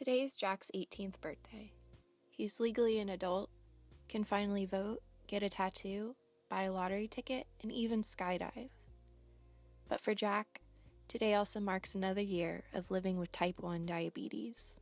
Today is Jack's 18th birthday. He's legally an adult, can finally vote, get a tattoo, buy a lottery ticket, and even skydive. But for Jack, today also marks another year of living with type 1 diabetes.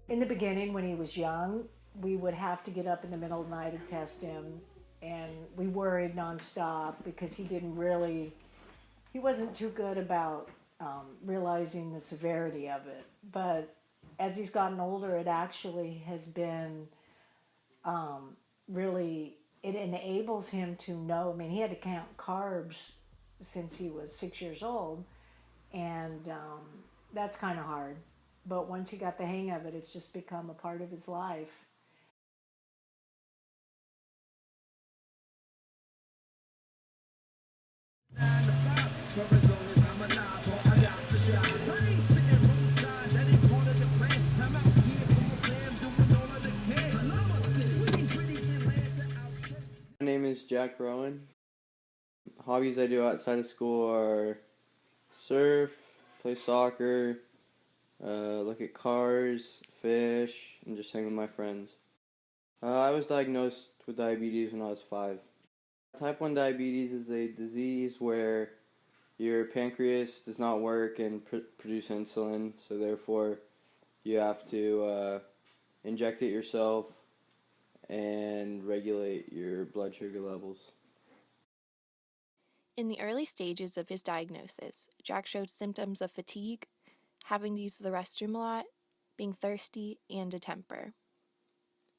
In the beginning, when he was young, we would have to get up in the middle of the night and test him, and we worried nonstop because he wasn't too good about realizing the severity of it. But as he's gotten older, it actually has been really, it enables him to know. I mean, he had to count carbs since he was 6 years old, and that's kind of hard. But once he got the hang of it, it's just become a part of his life. My name is Jack Rowan. Hobbies I do outside of school are surf, play soccer, look at cars, fish, and just hang with my friends. I was diagnosed with diabetes when I was 5. Type 1 diabetes is a disease where your pancreas does not work and produce insulin, so therefore you have to inject it yourself and regulate your blood sugar levels. In the early stages of his diagnosis, Jack showed symptoms of fatigue, having to use the restroom a lot, being thirsty, and a temper.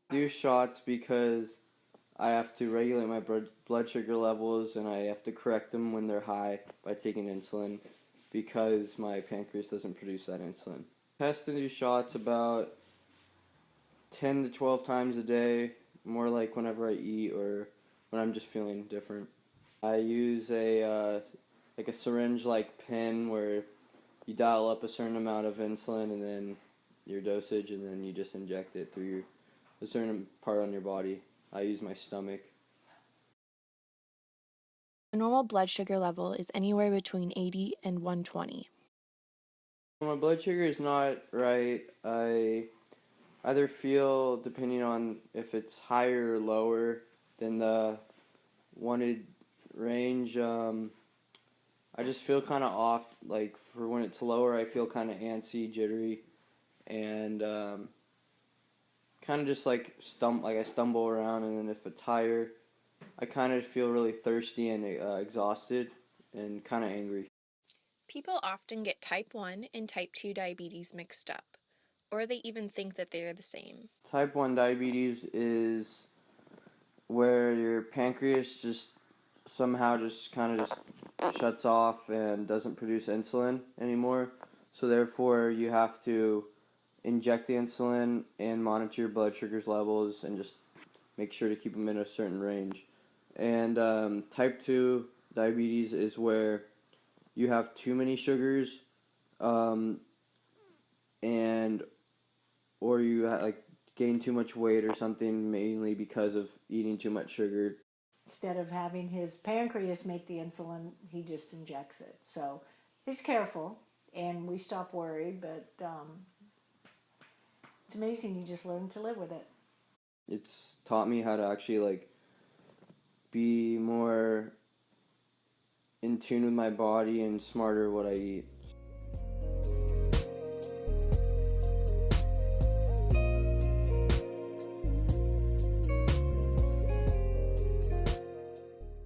I do shots because I have to regulate my blood sugar levels, and I have to correct them when they're high by taking insulin because my pancreas doesn't produce that insulin. I test and do shots about 10 to 12 times a day, more like whenever I eat or when I'm just feeling different. I use a syringe-like pen where you dial up a certain amount of insulin and then your dosage, and then you just inject it through a certain part on your body. I use my stomach. The normal blood sugar level is anywhere between 80 and 120. When my blood sugar is not right, I either feel, depending on if it's higher or lower than the wanted range, I just feel kind of off. Like for when it's lower, I feel kind of antsy, jittery, and kind of just like I stumble around. And then if it's higher, I kind of feel really thirsty and exhausted and kind of angry. People often get type 1 and type 2 diabetes mixed up, or they even think that they are the same. Type 1 diabetes is where your pancreas just somehow just kind of just shuts off and doesn't produce insulin anymore. So therefore you have to inject the insulin and monitor your blood sugars levels and just make sure to keep them in a certain range. And type 2 diabetes is where you have too many sugars or you gain too much weight or something, mainly because of eating too much sugar. Instead of having his pancreas make the insulin, he just injects it. So he's careful, and we stop worried, but it's amazing. You just learn to live with it. It's taught me how to actually be more in tune with my body and smarter what I eat.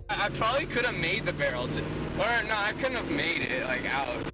I probably could have made the barrels, or no, I couldn't have made it out.